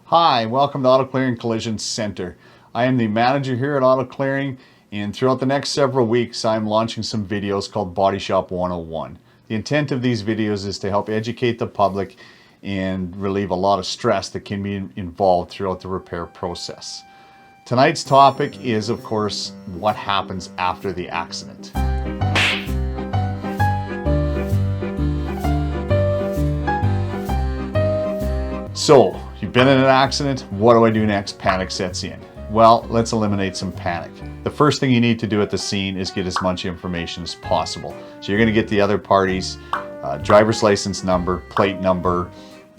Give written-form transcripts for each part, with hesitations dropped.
Hi, welcome to Auto Clearing Collision Center. I am the manager here at Auto Clearing, and throughout the next several weeks I'm launching some videos called Body Shop 101. The intent of these videos is to help educate the public and relieve a lot of stress that can be involved throughout the repair process. Tonight's topic is, of course, what happens after the accident. So, you've been in an accident, what do I do next? Panic sets in. Well, let's eliminate some panic. The first thing you need to do at the scene is get as much information as possible. So you're going to get the other party's driver's license number, plate number,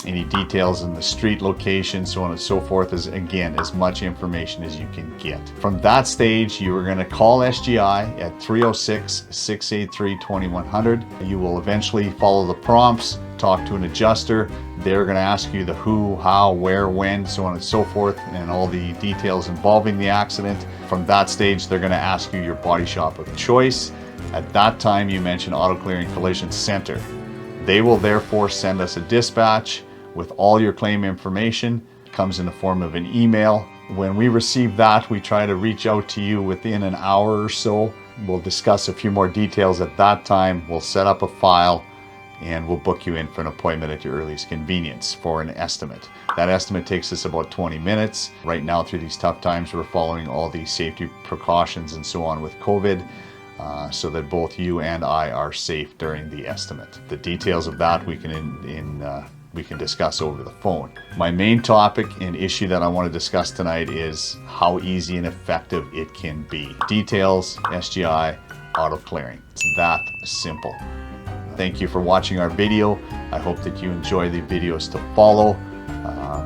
any details in the street location, so on and so forth, again, as much information as you can get. From that stage, you are going to call SGI at 306-683-2100. You will eventually follow the prompts, talk to an adjuster. They're going to ask you the who, how, where, when, so on and so forth, and all the details involving the accident. From that stage, they're going to ask you your body shop of choice. At that time, you mention Auto Clearing Collision Center. They will therefore send us a dispatch with all your claim information. It comes in the form of an email. When we receive that, we try to reach out to you within an hour or so. We'll discuss a few more details at that time. We'll set up a file and we'll book you in for an appointment at your earliest convenience for an estimate. That estimate takes us about 20 minutes. Right now, through these tough times, we're following all the safety precautions and so on with COVID, so that both you and I are safe during the estimate. The details of that we can discuss over the phone. My main topic and issue that I want to discuss tonight is how easy and effective it can be. Details, SGI, Auto Clearing. It's that simple. Thank you for watching our video. I hope that you enjoy the videos to follow.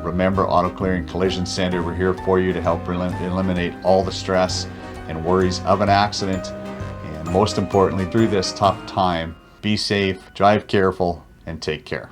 Remember, Auto Clearing Collision Center, we're here for you to help eliminate all the stress and worries of an accident. And most importantly, through this tough time, be safe, drive careful, and take care.